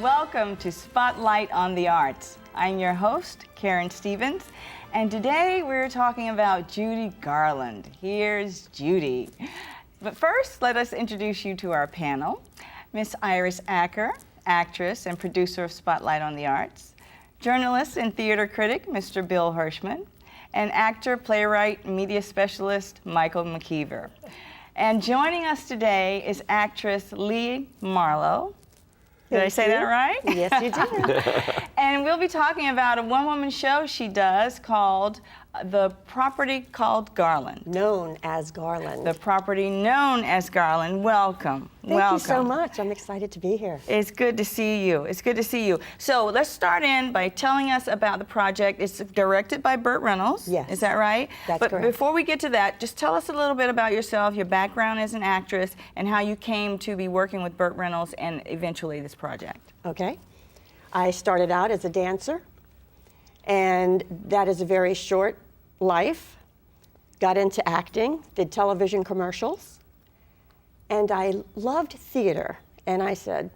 welcome to Spotlight on the Arts. I'm your host, Karen Stevens, and today we're talking about Judy Garland. Here's Judy. But first, let us introduce you to our panel. Miss Iris Acker, actress and producer of Spotlight on the Arts, journalist and theater critic, Mr. Bill Hirschman, and actor, playwright, media specialist, Michael McKeever. And joining us today is actress Lee Marlow. Did I say that right? Yes, you did. And we'll be talking about a one-woman show she does called The Property Called Garland. Known as Garland. The property known as Garland. Welcome. Thank you so much. I'm excited to be here. It's good to see you. It's good to see you. So let's start in by telling us about the project. It's directed by Burt Reynolds. Yes. Is that right? That's but correct. Before we get to that, just tell us a little bit about yourself, your background as an actress, and how you came to be working with Burt Reynolds and eventually this project. Okay. I started out as a dancer, and that is a very short life. Got into acting, did television commercials, and I loved theater. And I said,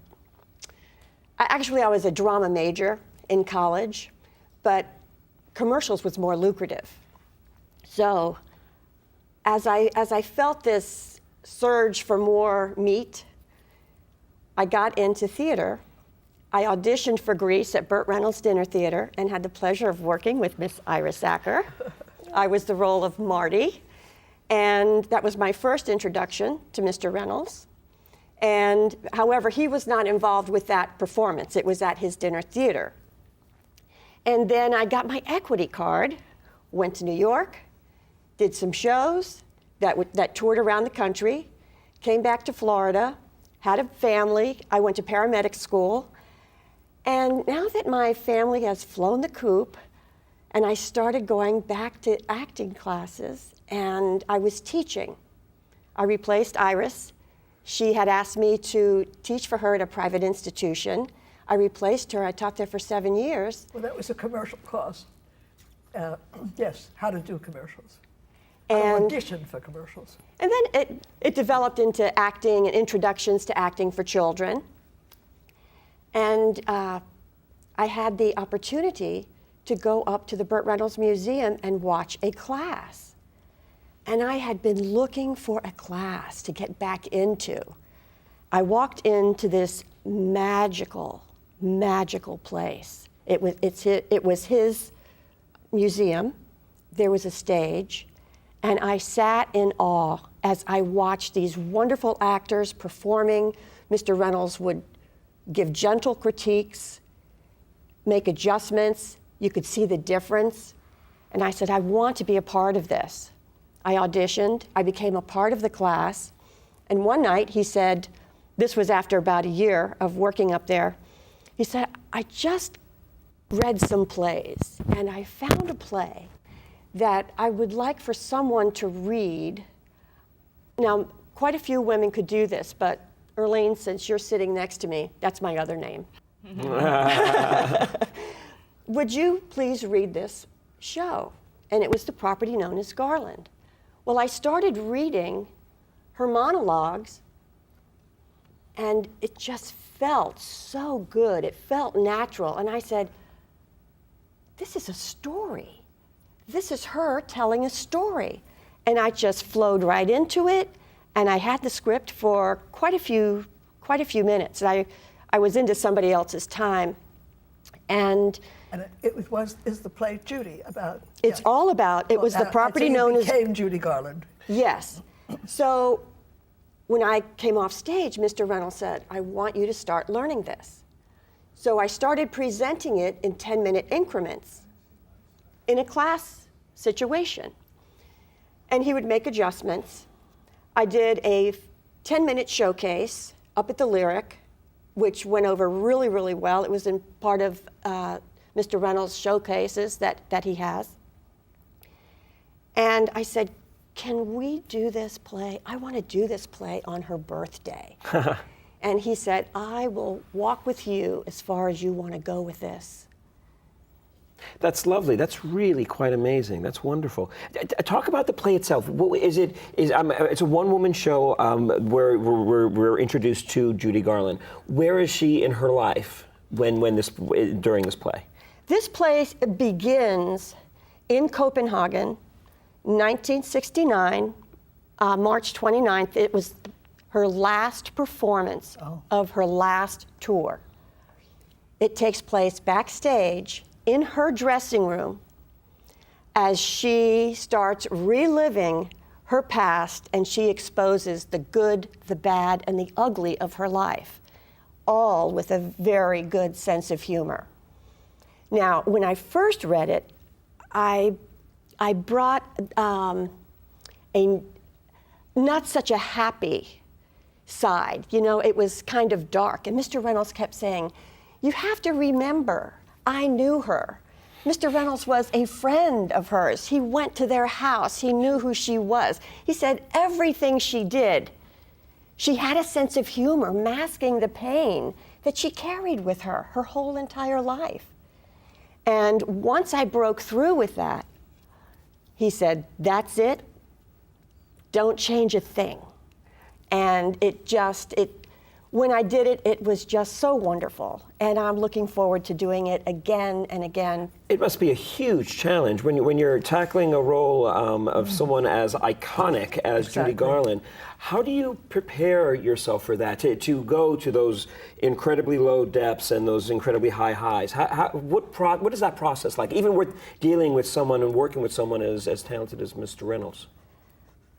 I was a drama major in college, but commercials was more lucrative. So as I felt this surge for more meat, I got into theater. I auditioned for Grease at Burt Reynolds Dinner Theater and had the pleasure of working with Miss Iris Acker. I was the role of Marty, and that was my first introduction to Mr. Reynolds. And however, he was not involved with that performance. It was at his dinner theater. And then I got my equity card, went to New York, did some shows that toured around the country, came back to Florida, had a family. I went to paramedic school. And now that my family has flown the coop, and I started going back to acting classes, and I was teaching. I replaced Iris. She had asked me to teach for her at a private institution. I replaced her. I taught there for 7 years. Well, that was a commercial course. Yes, how to do commercials. And audition for commercials. And then it developed into acting and introductions to acting for children. And I had the opportunity to go up to the Burt Reynolds Museum and watch a class. And I had been looking for a class to get back into. I walked into this magical, magical place. It was his museum. There was a stage. And I sat in awe as I watched these wonderful actors performing. Mr. Reynolds would give gentle critiques, make adjustments. You could see the difference. And I said, I want to be a part of this. I auditioned. I became a part of the class. And one night he said, this was after about a year of working up there, he said, I just read some plays, and I found a play that I would like for someone to read. Now, quite a few women could do this, but Erlene, since you're sitting next to me, that's my other name. Would you please read this show? And it was The Property Known as Garland. Well, I started reading her monologues, and it just felt so good. It felt natural. And I said, this is a story. This is her telling a story. And I just flowed right into it, and I had the script for quite a few minutes. I was into somebody else's time. And is the play Judy about? It's all about, it was the property known as... became Judy Garland. Yes. So when I came off stage, Mr. Reynolds said, I want you to start learning this. So I started presenting it in 10-minute increments in a class situation. And he would make adjustments. I did a 10-minute showcase up at the Lyric, which went over really, really well. It was in part of Mr. Reynolds' showcases that he has. And I said, can we do this play? I want to do this play on her birthday. And he said, I will walk with you as far as you want to go with this. That's lovely. That's really quite amazing. That's wonderful. Talk about the play itself. What is it? It's a one-woman show where we're introduced to Judy Garland. Where is she in her life? during this play? This play begins in Copenhagen, 1969, March 29th. It was her last performance of her last tour. It takes place backstage in her dressing room as she starts reliving her past, and she exposes the good, the bad, and the ugly of her life, all with a very good sense of humor. Now, when I first read it, I brought a not such a happy side. You know, it was kind of dark. And Mr. Reynolds kept saying, "You have to remember, I knew her. Mr. Reynolds was a friend of hers. He went to their house. He knew who she was." He said everything she did, she had a sense of humor, masking the pain that she carried with her whole entire life. And once I broke through with that, he said, "That's it. Don't change a thing." And when I did it, it was just so wonderful. And I'm looking forward to doing it again and again. It must be a huge challenge when you're tackling a role of someone as iconic as Judy Garland. How do you prepare yourself for that, to go to those incredibly low depths and those incredibly high highs? What is that process like, even with dealing with someone and working with someone as talented as Mr. Reynolds?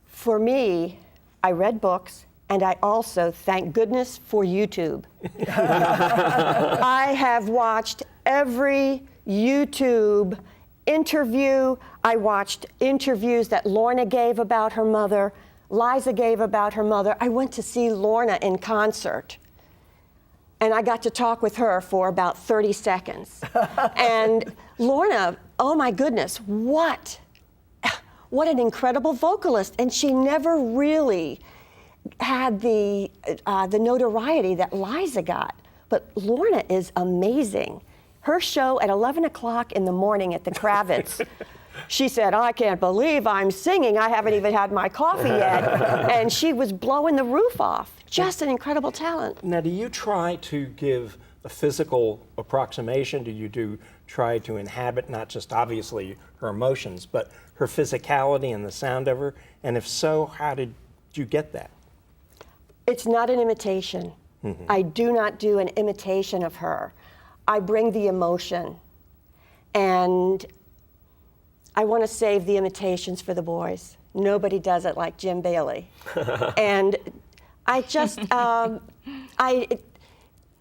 For me, I read books, and I also, thank goodness for YouTube. I have watched every YouTube interview. I watched interviews that Lorna gave about her mother, Liza gave about her mother. I went to see Lorna in concert, and I got to talk with her for about 30 seconds. And Lorna, oh my goodness, what an incredible vocalist. And she never really had the notoriety that Liza got. But Lorna is amazing. Her show at 11 o'clock in the morning at the Kravitz, she said, "I can't believe I'm singing. I haven't even had my coffee yet." And she was blowing the roof off. Just an incredible talent. Now, do you try to give a physical approximation? Do you try to inhabit not just obviously her emotions, but her physicality and the sound of her? And if so, how did you get that? It's not an imitation. I do not do an imitation of her. I bring the emotion. And I want to save the imitations for the boys. Nobody does it like Jim Bailey. And I just, to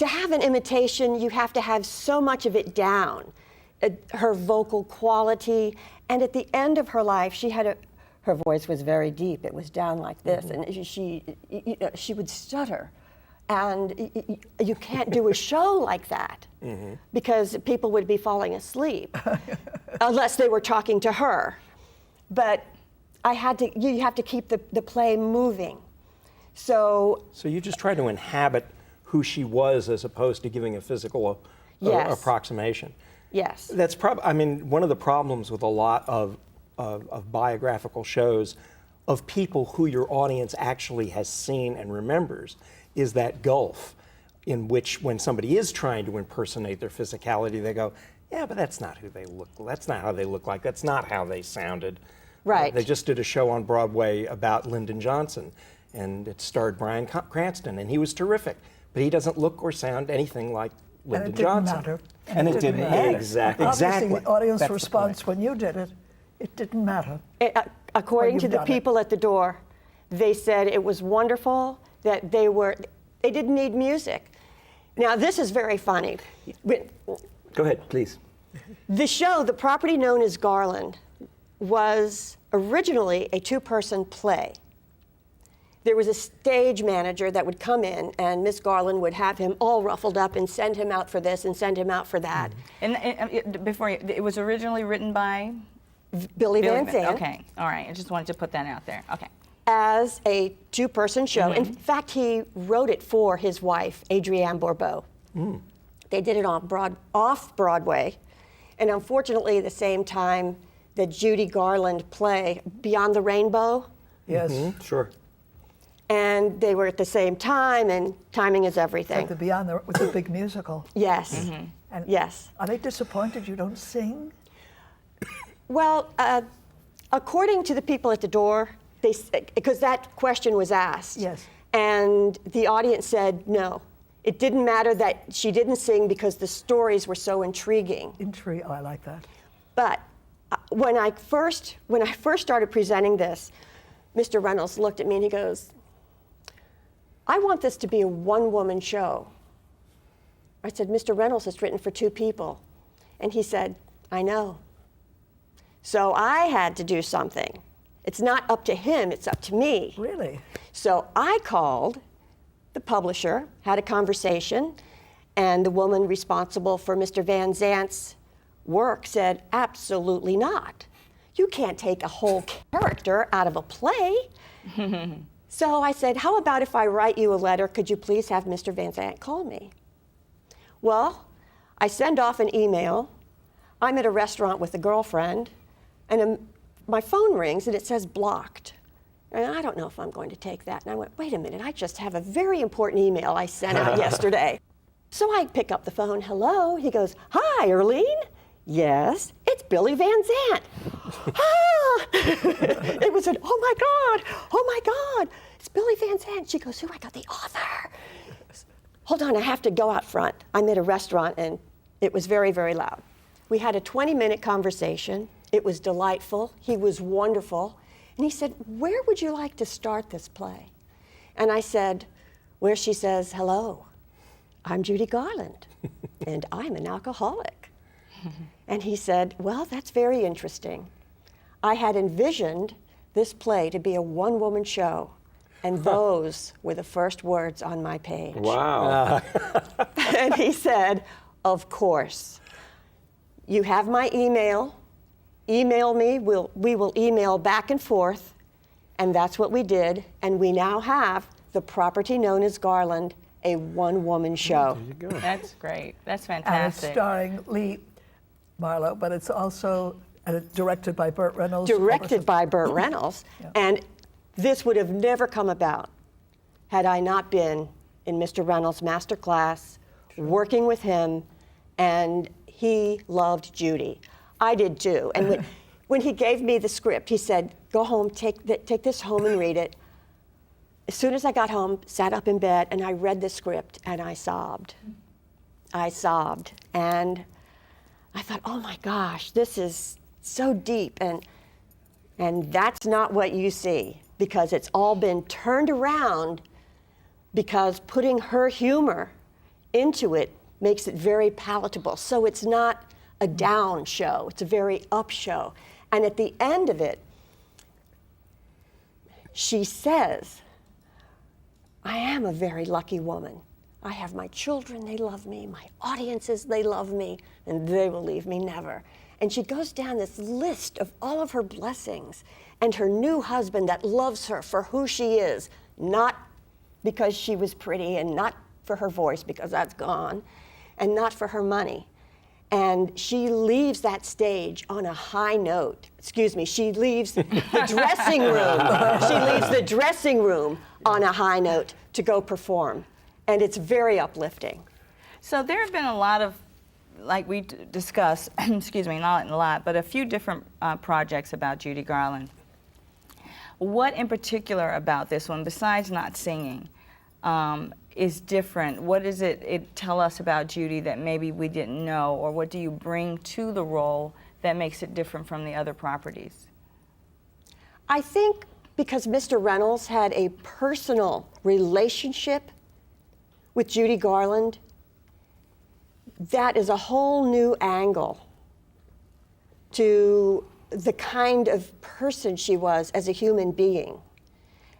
have an imitation, you have to have so much of it down. Her vocal quality, and at the end of her life, her voice was very deep. It was down like this, and she would stutter. And you can't do a show like that because people would be falling asleep unless they were talking to her. But you have to keep the play moving. So you just try to inhabit who she was as opposed to giving a physical approximation. Yes. That's one of the problems with a lot of biographical shows of people who your audience actually has seen and remembers is that gulf in which when somebody is trying to impersonate their physicality, they go, "Yeah, but that's not who they look. That's not how they look like. That's not how they sounded." Right. They just did a show on Broadway about Lyndon Johnson, and it starred Bryan Cranston, and he was terrific, but he doesn't look or sound anything like Lyndon Johnson. Matter. And it didn't matter. Exactly. Obviously, the audience That's the response point. when you did it, it didn't matter. According to the people at the door, they said it was wonderful, that they didn't need music. Now, this is very funny. Go ahead, please. The show, the property known as Garland, was originally a two-person play. There was a stage manager that would come in, and Miss Garland would have him all ruffled up and send him out for this and send him out for that. And it was originally written by Billy Van Zandt. Okay, all right. I just wanted to put that out there. Okay. As a two-person show. In fact, he wrote it for his wife, Adrienne Barbeau. They did it off Broadway, and unfortunately, at the same time, the Judy Garland play, Beyond the Rainbow. Yes. Sure. and they were at the same time, and timing is everything. Like the Beyond with the big musical. Yes. And Yes. Are they disappointed you don't sing? Well, according to the people at the door, because that question was asked. Yes. And the audience said no. It didn't matter that she didn't sing because the stories were so intriguing. Oh, I like that. But when I first started presenting this, Mr. Reynolds looked at me and he goes, "I want this to be a one-woman show." I said, "Mr. Reynolds has written for 2 people." And he said, "I know." So I had to do something. It's not up to him, it's up to me. Really? So I called the publisher, had a conversation, and the woman responsible for Mr. Van Zant's work said, "Absolutely not. You can't take a whole character out of a play." So I said, "How about if I write you a letter, could you please have Mr. Van Zant call me?" Well, I send off an email. I'm at a restaurant with a girlfriend, and my phone rings and it says blocked. And I don't know if I'm going to take that. And I went, wait a minute, I just have a very important email I sent out yesterday. So I pick up the phone, hello. He goes, "Hi, Earlene." "Yes, it's Billy Van Zant." Ah! It was an, oh my God, it's Billy Van Zant. She goes, "Who?" I go, "The author." Hold on, I have to go out front. I'm at a restaurant and it was very, very loud. We had a 20-minute conversation. It was delightful. He was wonderful. And he said, "Where would you like to start this play?" And I said, "Where she says, 'Hello, I'm Judy Garland, and I'm an alcoholic.'" And he said, "Well, that's very interesting. I had envisioned this play to be a one-woman show, and those were the first words on my page." Wow. And he said, "Of course. You have my email. Email me. We will email back and forth." And that's what we did. And we now have the property known as Garland, a one-woman show. There you go. That's great. That's And it's fantastic. starring Lee Marlow, but it's also directed by Burt Reynolds. Directed by Burt Reynolds. Yeah. And this would have never come about had I not been in Mr. Reynolds' master class, working with him, and he loved Judy. I did too. And when he gave me the script, he said, "Go home, take this home and read it." As soon as I got home, sat up in bed, and I read the script, and I sobbed. I sobbed. And I thought, oh my gosh, this is so deep. And that's not what you see, because it's all been turned around, because putting her humor into it makes it very palatable. So it's not a down show, it's a very up show. And at the end of it, she says, "I am a very lucky woman. I have my children, they love me, my audiences, they love me, and they will leave me never." And she goes down this list of all of her blessings, and her new husband that loves her for who she is, not because she was pretty, and not for her voice, because that's gone, and not for her money. And she leaves that stage on a high note. Excuse me, she leaves the dressing room. She leaves the dressing room on a high note to go perform. And it's very uplifting. So there have been a lot of, like we discussed, excuse me, not a lot, but a few different projects about Judy Garland. What in particular about this one, besides not singing, is different? What does it tell us about Judy that maybe we didn't know, or what do you bring to the role that makes it different from the other properties? I think because Mr. Reynolds had a personal relationship with Judy Garland, that is a whole new angle to the kind of person she was as a human being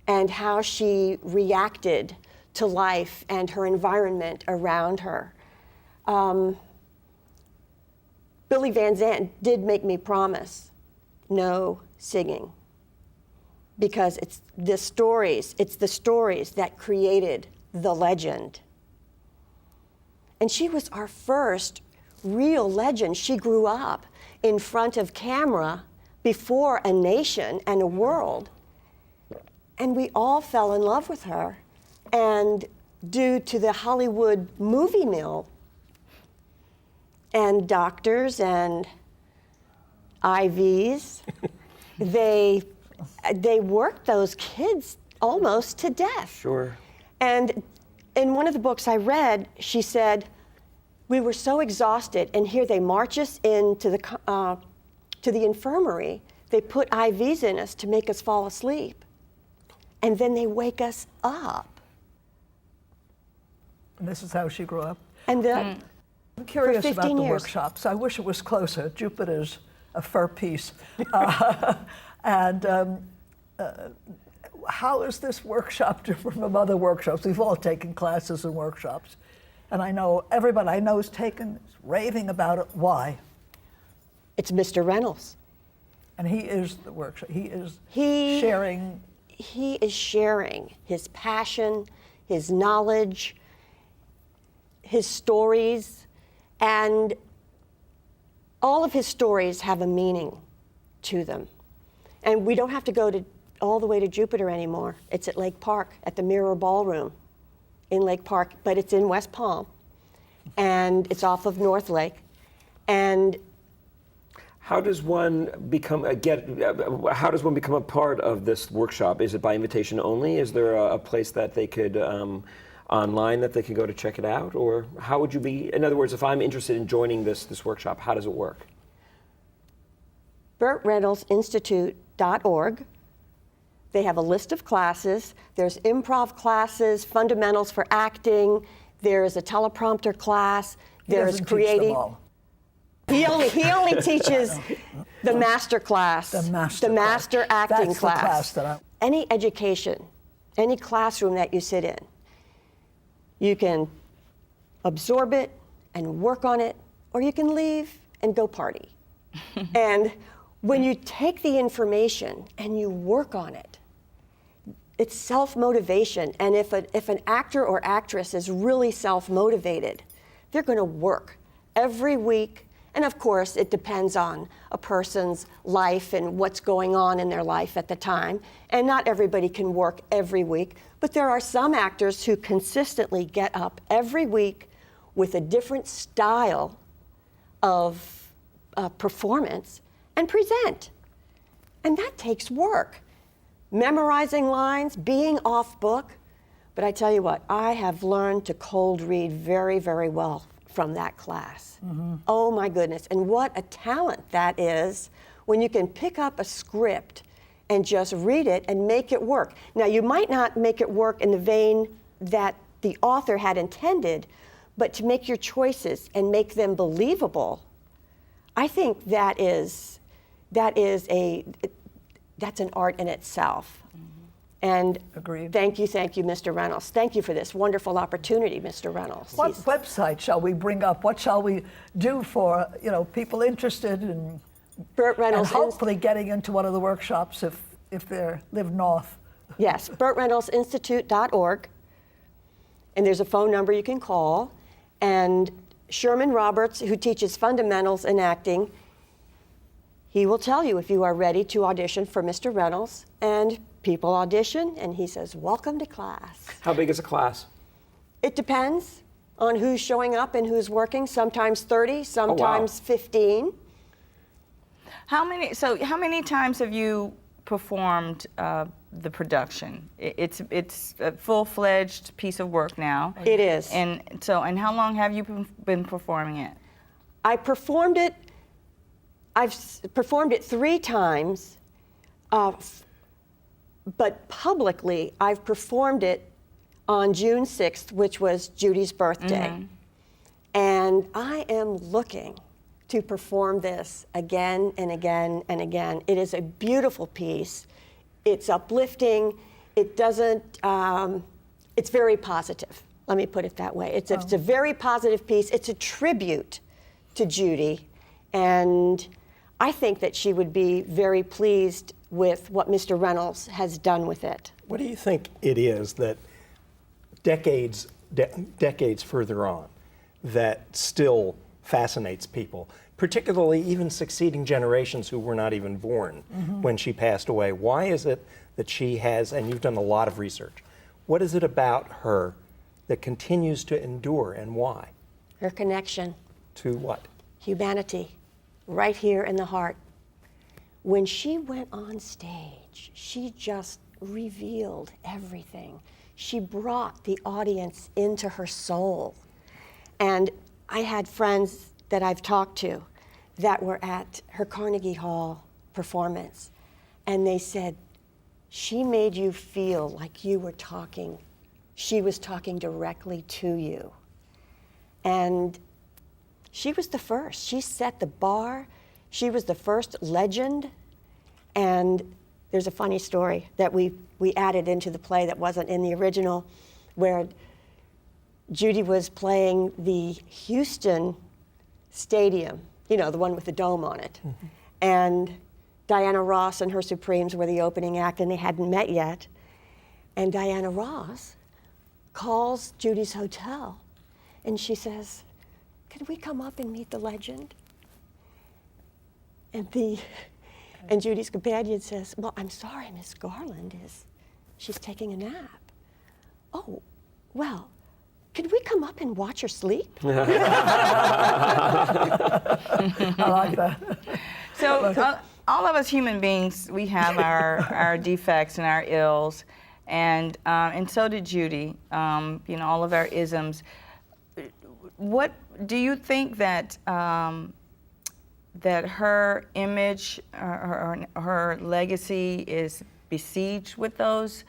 and how she reacted to life and her environment around her. Billy Van Zant did make me promise no singing, because it's the stories that created the legend. And she was our first real legend. She grew up in front of camera before a nation and a world. And we all fell in love with her. And due to the Hollywood movie mill and doctors and IVs, they worked those kids almost to death. Sure. And in one of the books I read, she said, we were so exhausted, and here they march us into to the infirmary. They put IVs in us to make us fall asleep. And then they wake us up. And this is how she grew up. And I'm curious for about 15 the years. workshops. I wish it was closer. Jupiter's a fur piece. And how is this workshop different from other workshops? We've all taken classes and workshops. And I know everybody I know is raving about it. Why? it's Mr. Reynolds. And he is the workshop. He is He- sharing. He is sharing his passion, his knowledge, his stories, and all of his stories have a meaning to them. And we don't have to go all the way to Jupiter anymore. It's at Lake Park, at the Mirror Ballroom in Lake Park, but it's in West Palm, and it's off of North Lake. And How does one become how does one become a part of this workshop? Is it by invitation only? Is there a place that they could online that they could go to check it out, or how would you be? In other words, if I'm interested in joining this workshop, how does it work? BurtReynoldsInstitute.org. They have a list of classes. There's improv classes, fundamentals for acting. There's a teleprompter class. He There's doesn't teach them creating. all. He only teaches the master class, The master master class. acting That's the class that I- Any education, any classroom that you sit in, you can absorb it and work on it, or you can leave and go party. And when you take the information and you work on it, it's self-motivation. And if an actor or actress is really self-motivated, they're going to work every week. And of course, it depends on a person's life and what's going on in their life at the time. And not everybody can work every week, but there are some actors who consistently get up every week with a different style of performance and present. And that takes work. Memorizing lines, being off book. But I tell you what, I have learned to cold read very, very well from that class. Oh my goodness, and what a talent that is when you can pick up a script and just read it and make it work. Now, you might not make it work in the vein that the author had intended, but to make your choices and make them believable, I think that's an art in itself. And Agreed. thank you, Mr. Reynolds. Thank you for this wonderful opportunity, Mr. Reynolds. What He's- website shall we bring up? What shall we do for people interested in Burt and Reynolds. hopefully getting into one of the workshops if they live north? Yes, BurtReynoldsInstitute.org. And there's a phone number you can call. And Sherman Roberts, who teaches fundamentals in acting, he will tell you if you are ready to audition for Mr. Reynolds. And people audition, and he says, welcome to class. How big is a class? It depends on who's showing up and who's working. Sometimes 30, sometimes 15. How many times have you performed the production? It's a full-fledged piece of work now. It is. And how long have you been performing it? I've performed it 3 times, but publicly I've performed it on June 6th, which was Judy's birthday. And I am looking to perform this again and again and again. It is a beautiful piece. It's uplifting. It doesn't, it's very positive. Let me put it that way. It's a very positive piece. It's a tribute to Judy. And I think that she would be very pleased with what Mr. Reynolds has done with it. What do you think it is that decades further on that still fascinates people? particularly even succeeding generations who were not even born when she passed away. Why is it that she has, and you've done a lot of research, what is it about her that continues to endure, and why? Her connection. To what? Humanity, right here in the heart. When she went on stage, she just revealed everything. She brought the audience into her soul. And I had friends that I've talked to that were at her Carnegie Hall performance, and they said, she made you feel like you were talking, she was talking directly to you. And she was the first. She set the bar. She was the first legend. And there's a funny story that we added into the play that wasn't in the original, where Judy was playing the Houston Stadium, you know, the one with the dome on it. Mm-hmm. And Diana Ross and her Supremes were the opening act, and they hadn't met yet. And Diana Ross calls Judy's hotel, and she says, "Could we come up and meet the legend?" And Judy's companion says, "Well, I'm sorry, Miss Garland she's taking a nap." "Oh, well, could we come up and watch her sleep?" I like that. So all of us human beings, we have our defects and our ills, and so did Judy. You know, all of our isms. What do you think that that her image, her legacy is besieged with those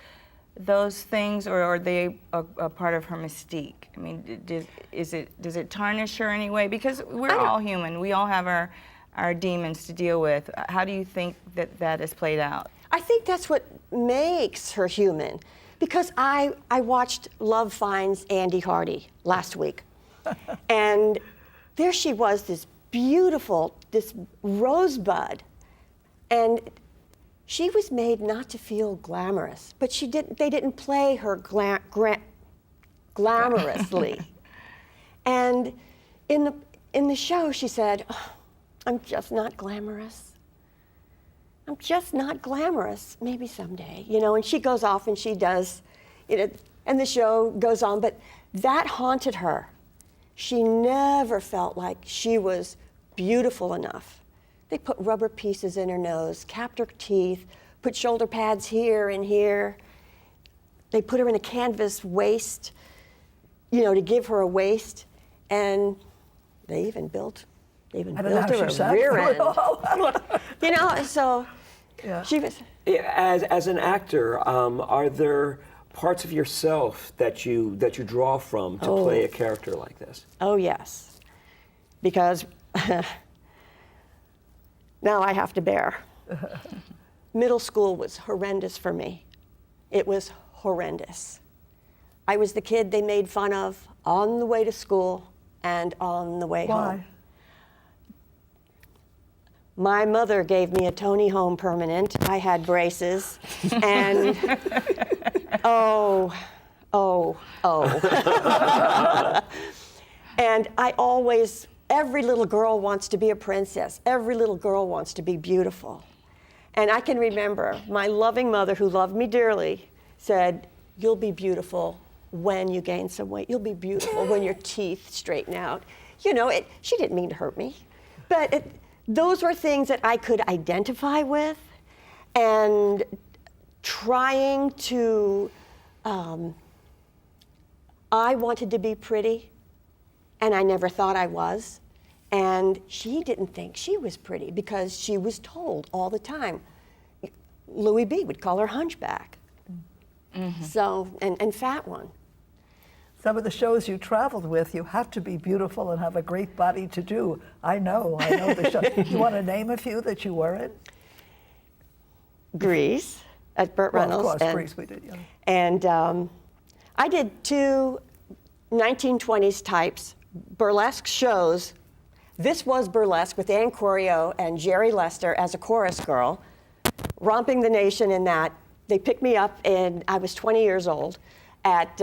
things, or are they a part of her mystique? I mean, does it tarnish her anyway? Because we're all human. We all have our demons to deal with. How do you think that is played out? I think that's what makes her human. Because I watched Love Finds Andy Hardy last week. And there she was, this beautiful, this rosebud. And she was made not to feel glamorous, but they didn't play her glamorously. And in the show, she said, "Oh, I'm just not glamorous. I'm just not glamorous. Maybe someday," you know. And she goes off and she does, you know, and the show goes on. But that haunted her. She never felt like she was beautiful enough. They put rubber pieces in her nose, capped her teeth, put shoulder pads here and here. They put her in a canvas waist, you know, to give her a waist. And they even built her a rear end. You know, so yeah. She was. As an actor, are there parts of yourself that you draw from to play a character like this? Oh, yes. Because now I have to bear. Middle school was horrendous for me. It was horrendous. I was the kid they made fun of on the way to school and on the way home. My mother gave me a Tony Home permanent. I had braces, and and I always, every little girl wants to be a princess. Every little girl wants to be beautiful. And I can remember my loving mother, who loved me dearly, said, "You'll be beautiful when you gain some weight. You'll be beautiful when your teeth straighten out." You know, she didn't mean to hurt me, but those were things that I could identify with, and trying to, I wanted to be pretty, and I never thought I was. And she didn't think she was pretty because she was told all the time. Louis B. would call her hunchback. Mm-hmm. So, and fat one. Some of the shows you traveled with, you had to be beautiful and have a great body to do. I know the show. You want to name a few that you were in? Grease at Burt Reynolds. Well, of course, Grease we did, yeah. And I did 2 1920s types burlesque shows. This was burlesque with Ann Corio and Jerry Lester as a chorus girl, romping the nation in that. They picked me up, and I was 20 years old, at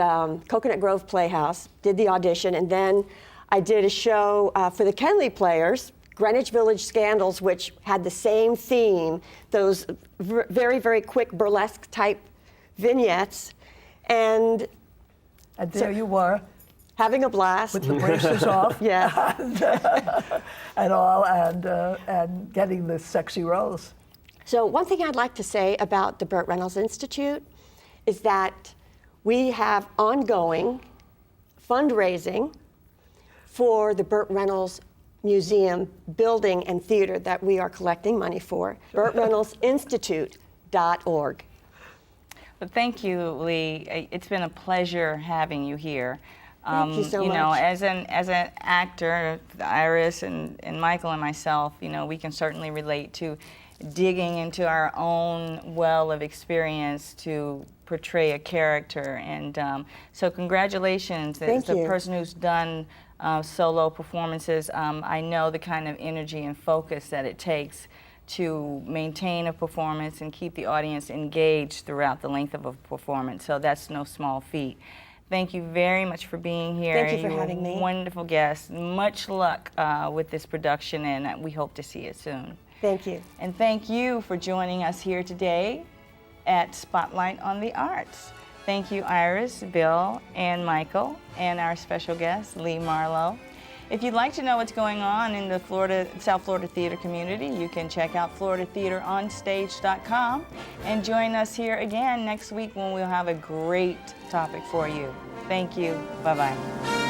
Coconut Grove Playhouse, did the audition, and then I did a show for the Kenley Players Greenwich Village Scandals, which had the same theme, those very, very quick burlesque type vignettes. And there you were, having a blast. with the braces off. Yeah. and getting the sexy roles. So one thing I'd like to say about the Burt Reynolds Institute is that we have ongoing fundraising for the Burt Reynolds Museum building and theater that we are collecting money for, BurtReynoldsInstitute.org. Well, thank you, Lee. It's been a pleasure having you here. Thank you so much. You know, as an actor, Iris and Michael and myself, you know, we can certainly relate to digging into our own well of experience to portray a character. And so congratulations as Thank the you. person who's done solo performances. I know the kind of energy and focus that it takes to maintain a performance and keep the audience engaged throughout the length of a performance. So that's no small feat. Thank you very much for being here. Thank you for having me. Wonderful guest. Much luck with this production, and we hope to see it soon. Thank you. And thank you for joining us here today at Spotlight on the Arts. Thank you, Iris, Bill, and Michael, and our special guest, Lee Marlow. If you'd like to know what's going on in the South Florida theater community, you can check out FloridaTheaterOnStage.com and join us here again next week when we'll have a great topic for you. Thank you. Bye-bye.